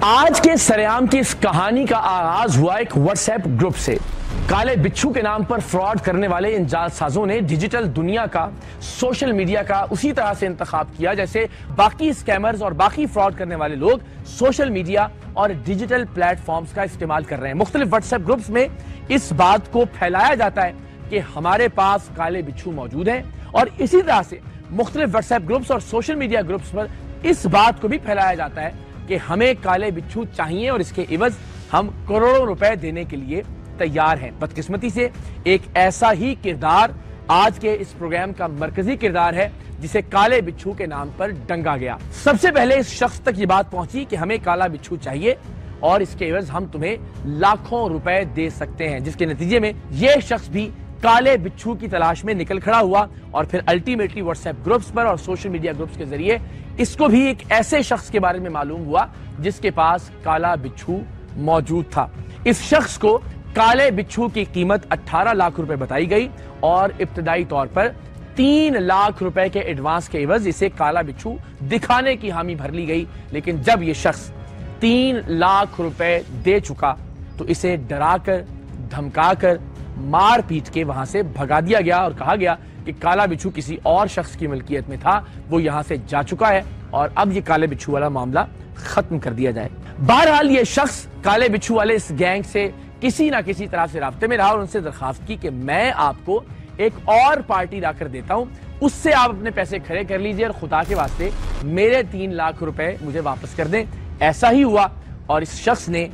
आज के सरेआम की इस कहानी का आगाज हुआ एक व्हाट्सएप ग्रुप से। काले बिच्छू के नाम पर फ्रॉड करने वाले इन जालसाजों ने डिजिटल दुनिया का, सोशल मीडिया का उसी तरह से इंतखाब किया जैसे बाकी स्कैमर्स और बाकी फ्रॉड करने वाले लोग सोशल मीडिया और डिजिटल प्लेटफॉर्म्स का इस्तेमाल कर रहे हैं। मुख्तलिफ व्हाट्सएप ग्रुप्स में इस बात को फैलाया जाता है कि हमारे पास काले बिच्छू मौजूद हैं, और इसी तरह से मुख्तलिफ व्हाट्सएप ग्रुप्स और सोशल मीडिया ग्रुप्स पर इस बात को भी फैलाया जाता है कि हमें काले बिच्छू चाहिए और इसके इवज हम करोड़ों रुपए देने के लिए तैयार हैं। बदकिस्मती से एक ऐसा ही किरदार आज के इस प्रोग्राम का मरकजी किरदार है जिसे काले बिच्छू के नाम पर डंगा गया। सबसे पहले इस शख्स तक ये बात पहुंची कि हमें काला बिच्छू चाहिए और इसके एवज हम तुम्हें लाखों रुपए दे सकते हैं, जिसके नतीजे में यह शख्स भी काले बिच्छू की तलाश में निकल खड़ा हुआ और फिर अल्टीमेटली व्हाट्सएप ग्रुप्स पर और सोशल मीडिया ग्रुप्स के जरिए इसको भी एक ऐसे शख्स के बारे में मालूम हुआ जिसके पास काला बिच्छू मौजूद था। इस शख्स को काले बिच्छू की कीमत 18 लाख रुपए बताई गई और इब्तदाई तौर पर 3 लाख रुपए के एडवांस के एवज इसे काला बिच्छू दिखाने की हामी भर ली गई। लेकिन जब यह शख्स 3 लाख रुपए दे चुका तो इसे डराकर, धमकाकर, मार पीट के वहां से भगा दिया गया और कहा गया कि काला बिच्छू किसी और शख्स की मिल्कियत में था, वो यहां से जा चुका है और अब ये काले बिच्छू वाला मामला खत्म कर दिया जाए। बहरहाल ये शख्स काले बिच्छू वाले इस गैंग से किसी ना किसी तरह से राब्ते में रहा और उनसे दरखास्त की कि मैं आपको एक और पार्टी लाकर देता हूं, उससे आप अपने पैसे खड़े कर लीजिए और खुदा के वास्ते मेरे 3 लाख रुपए मुझे वापस कर दें। ऐसा ही हुआ और इस शख्स ने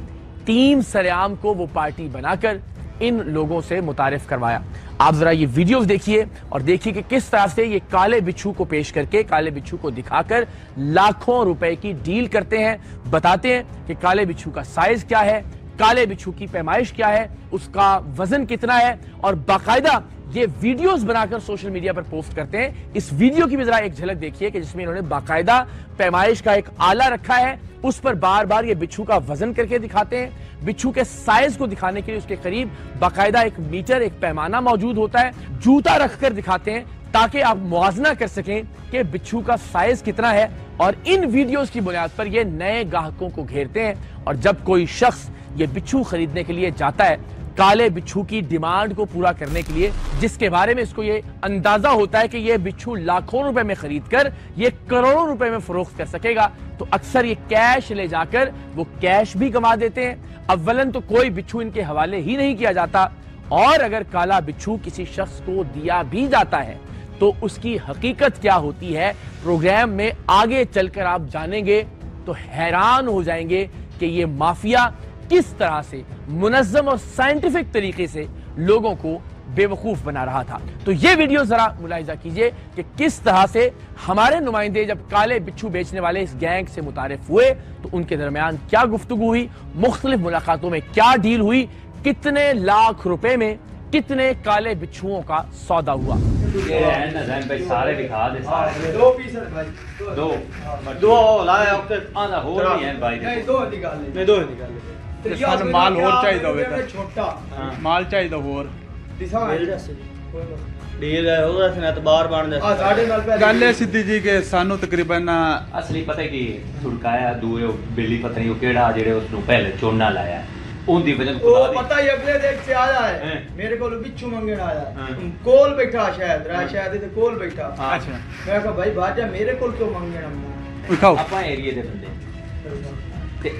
टीम सरेआम को वो पार्टी बनाकर इन लोगों से मुतारिफ करवाया। आप जरा ये वीडियोस देखिए और देखिए कि किस तरह से ये काले बिच्छू को पेश करके, काले बिच्छू को दिखाकर लाखों रुपए की डील करते हैं, बताते हैं कि काले बिच्छू का साइज क्या है, काले बिच्छू की पैमाइश क्या है, उसका वजन कितना है, और बाकायदा ये वीडियोस बनाकर सोशल मीडिया पर पोस्ट करते हैं। इस वीडियो की भी जरा एक झलक देखिए कि जिसमें इन्होंने बाकायदा पैमाइश का एक आला रखा है, उस पर बार बार ये बिच्छू का वजन करके दिखाते हैं। बिच्छू के साइज को दिखाने के लिए उसके करीब बाकायदा एक मीटर, एक पैमाना मौजूद होता है, जूता रखकर दिखाते हैं ताकि आप मुआवजा कर सकें कि बिच्छू का साइज कितना है। और इन वीडियोस की बुनियाद पर ये नए ग्राहकों को घेरते हैं और जब कोई शख्स ये बिच्छू खरीदने के लिए जाता है काले बिच्छू की डिमांड को पूरा करने के लिए, जिसके बारे में इसको ये अंदाजा होता है कि ये बिच्छू लाखों रुपए में खरीद कर ये करोड़ों रुपए में फरोख्त कर सकेगा, तो अक्सर ये कैश ले जाकर वो कैश भी गंवा देते हैं। अव्वलन तो कोई बिच्छू इनके हवाले ही नहीं किया जाता, और अगर काला बिच्छू किसी शख्स को दिया भी जाता है तो उसकी हकीकत क्या होती है प्रोग्राम में आगे चलकर आप जानेंगे तो हैरान हो जाएंगे कि ये माफिया किस तरह से मुनज़्ज़म और साइंटिफिक तरीके से लोगों को बेवकूफ बना रहा था। तो ये वीडियो जरा मुलाहिजा कीजिए कि किस तरह से हमारे नुमाइंदे जब काले बिच्छू बेचने वाले इस गैंग से मुतारिफ हुए तो उनके दरमियान क्या गुफ्तगू हुई, मुख्तलिफ मुलाकातों में क्या डील हुई, कितने लाख रुपए में कितने काले बिच्छुओं का सौदा हुआ। सारे दिखा दे, दो पीस भाई, दो लाया आधा हो नहीं है भाई, नहीं दो निकाल ले, दो निकाल ले। माल होर चाहिए होवे तो छोटा माल चाहिए होर डील है ਉਹਦਾ ਸਨਤ ਬਾਹਰ ਬਣਦਾ ਆ ਸਾਡੇ ਨਾਲ ਪਹਿਲੇ ਗੱਲ ਹੈ ਸਿੱਧੀ ਜੀ ਕਿ ਸਾਨੂੰ ਤਕਰੀਬਨ ਅਸਲੀ ਪਤਾ ਕੀ ਛੁੜਕਾਇਆ ਦੂਏ ਬਿੱਲੀ ਪਤਾ ਨਹੀਂ ਉਹ ਕਿਹੜਾ ਜਿਹੜੇ ਉਸ ਨੂੰ ਪਹਿਲੇ ਚੋਨਾ ਲਾਇਆ ਉਹਦੀ ਵਜ੍ਹਾ ਉਹ ਪਤਾ ਹੀ ਅਗਲੇ ਦੇਖ से आया है मेरे को बिच्छू मंगन आया, कोल बैठा शायद ਤੇ ਕੋਲ बैठा। अच्छा मैं कहा भाई बाजा मेरे को क्यों मंगन दिखाओ ਆਪਾਂ ਏਰੀਏ ਦੇ ਬੰਦੇ ਤੇ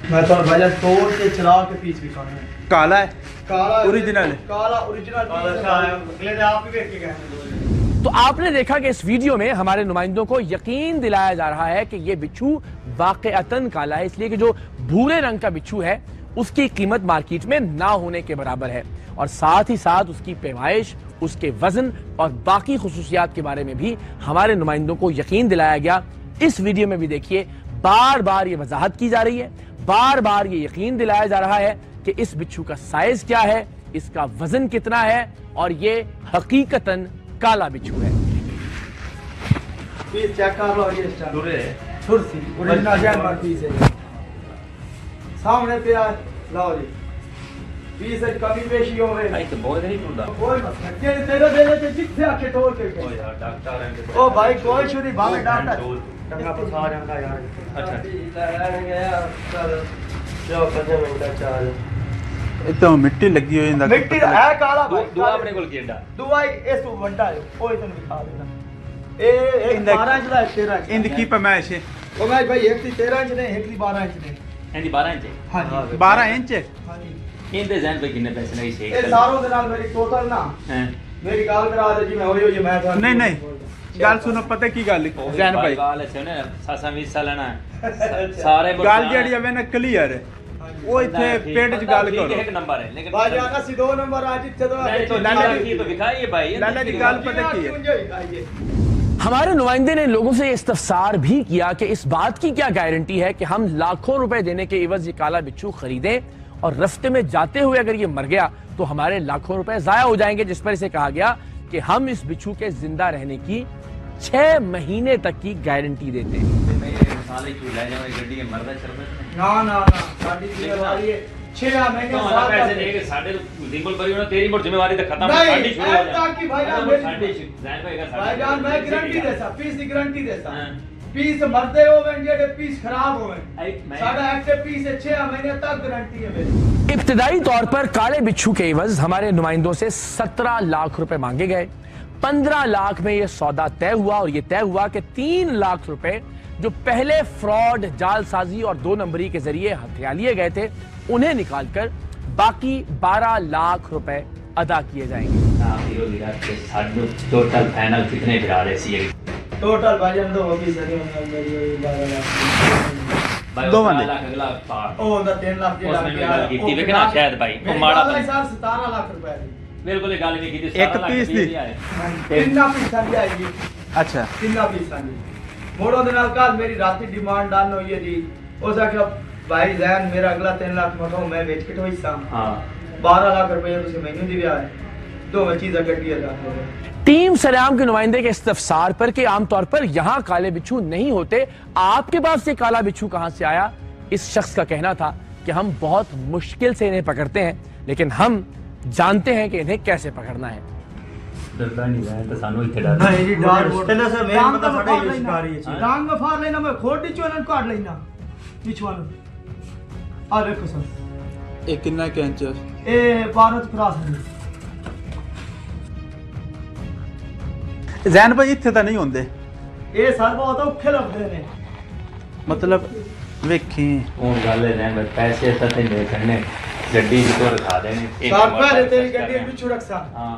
मैं तो भाई तोड़ के चला के पीस भी खाना है। काला है, काला ओरिजिनल, काला ओरिजिनल अगले दिन आप भी देख के गए। तो आपने देखा कि इस वीडियो में हमारे नुमाइंदों को यकीन दिलाया जा रहा है कि यह बिच्छू वाकईतन काला है, इसलिए कि जो भूरे रंग का बिच्छू है उसकी कीमत मार्केट में ना होने के बराबर है, और साथ ही साथ उसकी पैमाइश, उसके वजन और बाकी खुसूसियात के बारे में भी हमारे नुमाइंदों को यकीन दिलाया गया। इस वीडियो में भी देखिए बार बार ये वजाहत की जा रही है, बार बार ये यकीन दिलाया जा रहा है कि इस बिच्छू का साइज क्या है, इसका वजन कितना है, और ये हकीकतन काला बिच्छू है। पीस चेक कर लो, ये दूरे कुर्सी ओरिजिनल जैन पीस है सामने पे आ, लाओ जी पीस है, कमी पेशी हो गई भाई तो बहुत नहीं टूटा कोई मसला तेरे देने ते जिथे आके तोड़ के ओ यार डॉक्टर हैं ओ भाई कोई छुरी भावे डॉक्टर टंगा फसा जाता यार। अच्छा जो 5 मिनट चार ਇਹ ਤਾਂ ਮਿੱਟੀ ਲੱਗੀ ਹੋਈ ਹੁੰਦਾ मिट्टी है काला भाई दुआ अपने को किएडा दुआ इस वड्डा है ओए तन दिखा देना ए एक 12 इंच ਦਾ 13 इंच ਇਹਦੀ ਕੀ ਪਮਾਇਸ਼ ਹੈ ओ भाई एक दी 13 इंच ने एक दी 12 इंच ने ਇਹਦੀ 12 ਇੰਚ हां जी 12 ਇੰਚ हां जी ਇਹਦੇ ਜ਼ੈਨ पे कितने पैसे नहीं से ਇਹ ਸਾਰੋਂ ਦੇ ਨਾਲ ਮੇਰੀ ਟੋਟਲ ਨਾ हैं ਮੇਰੀ ਗੱਲ ਕਰਾ ਦੇ ਜੀ ਮੈਂ ਹੋਈ ਹੋਈ ਮੈਂ ਤੁਹਾਨੂੰ ਨਹੀਂ ਨਹੀਂ ਗੱਲ ਸੁਣੋ ਪਤਾ ਕੀ ਗੱਲ ਜੈਨ ਭਾਈ ਗੱਲ ਹੈ ਨੇ ਸਾਸਾ ਵੀ ਲੈਣਾ ਸਾਰੇ ਗੱਲ ਜਿਹੜੀ ਆਵੇ ਨਾ ਕਲੀਅਰ ਹੈ ਉਹ ਇੱਥੇ ਪੇਟ 'ਚ ਗੱਲ ਕਰੋ ਇੱਕ ਨੰਬਰ ਹੈ ਲੇਕਿਨ भाई जाना सी 2 नंबर आज चलो तो लाला की तो दिखाइए भाई लाला जी ਗੱਲ ਪਤਾ ਕੀ ਹੈ हमारे नुमाइंदे ने लोगों से इस्तफसार भी किया कि इस बात की क्या गारंटी है कि हम लाखों रुपए देने के एवज ये काला बिच्छू खरीदें और रास्ते में जाते हुए अगर ये मर गया तो हमारे लाखों रुपए जाया हो जाएंगे, जिस पर इसे कहा गया कि हम इस बिच्छू के जिंदा रहने की 6 महीने तक की गारंटी देते हैं। ना ना ना साडी जिम्मेवारी है 6 महीने साल पैसे देके साडे सिंपल बरी होना तेरी मोर जिम्मेवारी तो खत्म नहीं, साडी शुरू हो ऐसा कि भाईजान मेरी- भाईजान भाईजान मैं गारंटी देता पीस की गारंटी देता हाँ। पीस मरते होवे जेडे पीस खराब होवे मैं- साडा एक्टिव पीस है 6 महीने तक गारंटी है मेरी। इब्तिदाई तौर पर काले बिच्छू के एवज हमारे नुमाइंदों से 17 लाख रुपए मांगे गए। 15 लाख में यह सौदा तय हुआ और यह तय हुआ कि 3 लाख रुपए जो पहले फ्रॉड, जालसाजी और 2 नंबरी के जरिए हथिया लिए गए थे उन्हें निकालकर बाकी 12 लाख रुपए अदा किए जाएंगे। टोटल फाइनल कितने गिरा रहे सी टोटल भाईजान दो होगी सरी मेरी 12 लाख दो बंदे। अगला पार्ट ओ दा 3 लाख जेड़ा उसमें गल कीती वे ना शायद भाई मेरे माड़ा वाला हिसाब 17 लाख रुपए दी बिल्कुल गल नहीं की एक पीस दी। कितना पीसा भी आएगी ਅੱਛਾ कितना पीसा दी मोड़ो दे नाल कल मेरी राती डिमांड डाल होई है जी उस आख्या भाई जैन मेरा अगला 3 लाख मठो मैं बेच के ठोई सा हां 12 लाख रुपए तुसी मैनू दी ब्याह दो चीज़ां कटिया जा टीम सरेआम के नुमाइंदे के इस्तफसार पर कि आमतौर पर यहां काले बिच्छू नहीं होते, आपके पास ये काला बिच्छू कहां से आया, इस शख्स का कहना था कि हम बहुत मुश्किल से इन्हें पकड़ते हैं लेकिन हम जानते हैं कि इन्हें कैसे पकड़ना है। डरदा नहीं है तो सानू इथे डर नहीं जी डार तेना से मेन पता साडे ये शिकारी है डांग में फाड़ लेना मैं खोटी चोलन काट लेना पिछवान आ देखो सर ਇਹ ਕਿੰਨਾ ਕੈਂਚ ए भारत क्रॉस है ਜ਼ੈਨ ਭਾਈ ਇੱਥੇ ਤਾਂ ਨਹੀਂ ਹੁੰਦੇ ਇਹ ਸਰ ਬਹੁਤ ਔਖੇ ਲੱਗਦੇ ਨੇ ਮਤਲਬ ਵੇਖੀ ਉਹ ਗੱਲ ਹੈ ਨਾ ਪੈਸੇ ਤਾਂ ਤੇ ਲੈ ਕਰਨੇ ਗੱਡੀ ਦੀ ਤੋਂ ਰਖਾ ਦੇਣੇ ਸਰ ਪਹਿਲੇ ਤੇਰੀ ਗੱਡੀ ਵਿੱਚ ਰੱਖਾ ਹਾਂ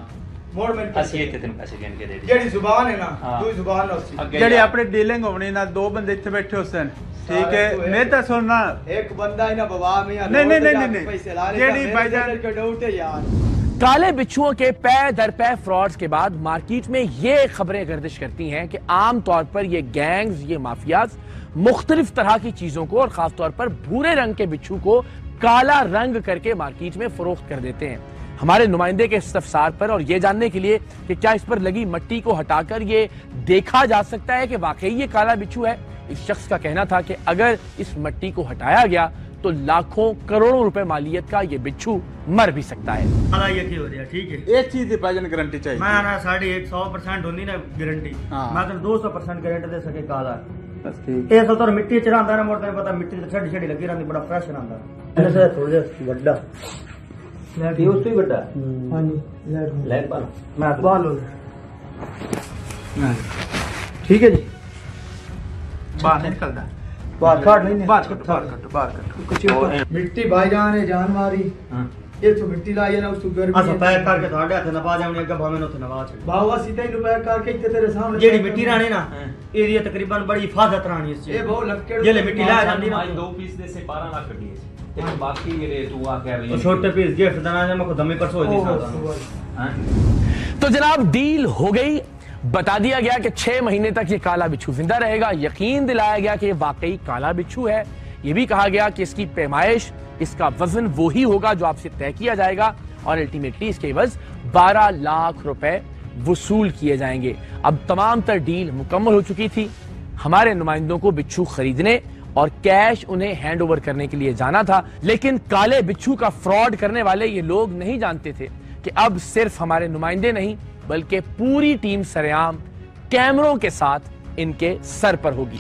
ਮੋੜ ਮੈਂ ਅਸੀਂ ਇੱਥੇ ਤੈਨੂੰ ਪੈਸੇ ਦੇਣ ਕੇ ਦੇ ਦੇ ਜਿਹੜੀ ਜ਼ੁਬਾਨ ਹੈ ਨਾ ਹਾਂ। ਦੂਜੀ ਜ਼ੁਬਾਨ ਨਾਲ ਸੀ ਜਿਹੜੇ ਆਪਣੇ ਡੀਲਿੰਗ ਹੋਣੀ ਨਾ 2 ਬੰਦੇ ਇੱਥੇ ਬੈਠੇ ਹੋਸਨ ਠੀਕ ਹੈ ਮੈਂ ਤਾਂ ਸੁਣਨਾ एक बंदा ही ना बाबा में नहीं, नहीं, नहीं, नहीं, नहीं। जेडी भाईजान का डाउट है यार काले बिच्छुओं के पै दर पै फ्रॉड्स के बाद मार्केट में ये खबरें गर्दिश करती हैं कि आमतौर पर ये गैंग्स, ये माफियाज मुख्तलिफ तरह की चीजों को और खासतौर पर भूरे रंग के बिच्छू को काला रंग करके मार्केट में फरोख्त कर देते हैं। हमारे नुमाइंदे के इस्तफसार पर और ये जानने के लिए कि क्या इस पर लगी मट्टी को हटाकर ये देखा जा सकता है कि वाकई ये काला बिच्छू है, इस शख्स का कहना था कि अगर इस मट्टी को हटाया गया तो लाखों करोड़ों रुपए मालियत का ये बिच्छू मर भी सकता है। हां ये की हो रहा ठीक है ਇਸ ਚੀਜ਼ ਦੀ ਭਾਜਨ ਗਾਰੰਟੀ ਚਾਹੀਦੀ मैं ना साड़ी 100% होनी ना गारंटी हाँ। मैं तो 200% गारंटी दे सके काला ਬਸ ਠੀਕ ਇਹ ਸੋ ਤਾਂ ਮਿੱਟੀ ਚ ਰਹਿੰਦਾ ਨਾ ਮੋੜਦਾ ਪਤਾ ਮਿੱਟੀ ਤੇ ਛੱਡੀ ਛੱਡੀ ਲੱਗੀ ਰਹਿੰਦੀ ਬੜਾ ਫਰੈਸ਼ ਰਹਿੰਦਾ ਇਹਨੇ ਸੇ ਥੋੜਾ ਜਿਹਾ ਵੱਡਾ ਇਹ ਉਸ ਤੋਂ ਹੀ ਵੱਡਾ ਹਾਂਜੀ ਲੈਟ ਪਾ ਮੈਂ ਬਾਲ ਹੋ ਠੀਕ ਹੈ ਜੀ ਬਾਹਰ ਨਹੀਂ ਨਿਕਲਦਾ ਬਾਹਰ ਕਾਟ ਨਹੀਂ ਬਾਹਰ ਕੱਟ कुछ मिट्टी भाईजान है जान मारी ਹਾਂ ये तो मिट्टी लाई है ना उसको गर्मी असा पैक करके ਤੁਹਾਡੇ ਹੱਥ ਨਵਾ ਜਾਵਣੇ ਅੱਗੇ ਭਾਵੇਂ ਨੂੰ ਨਵਾ ਛੱਡ बाबा सीधे ही पैक करके इतने तेरे सामने ਜਿਹੜੀ ਮਿੱਟੀ ਰਾਣੀ ਨਾ ਇਹਦੀ ਤਕਰੀਬਨ ਬੜੀ ਹਿਫਾਜ਼ਤ ਰਾਣੀ ਇਸ ये ਚੀਜ਼ बहुत लटके ਜਿਹੜੇ ਮਿੱਟੀ ਲਾ ਜਾਂਦੀ ਨਾ ਅੱਜ 2 ਪੀਸ ਦੇ ਸੇ 12 ਲੱਖ ਕੱਢੀ ਸੀ ਤੇ ਬਾਕੀ ਜਿਹੜੇ ਤੂੰ ਆ ਕੇ ਉਹ ਛੋਟੇ ਪੀਸ ਗਿਫਟ ਦੇਣਾ ਜਾਂ ਮੈਂ ਦਮੇ ਪਰਸੋਂ ਹੋਈ ਸੀ ਹਾਂ तो जनाब डील हो गई, बता दिया गया कि 6 महीने तक ये काला बिच्छू जिंदा रहेगा, यकीन दिलाया गया कि ये वाकई काला बिच्छू है, ये भी कहा गया कि इसकी पैमाइश, इसका वजन वो ही होगा जो आपसे तय किया जाएगा और अल्टीमेटली इसके एवज 12 लाख रुपए वसूल किए जाएंगे। अब तमाम तर डील मुकम्मल हो चुकी थी, हमारे नुमाइंदों को बिच्छू खरीदने और कैश उन्हें हैंड ओवर करने के लिए जाना था, लेकिन काले बिच्छू का फ्रॉड करने वाले ये लोग नहीं जानते थे कि अब सिर्फ हमारे नुमाइंदे नहीं बल्कि पूरी टीम सरेआम कैमरों के साथ इनके सर पर होगी।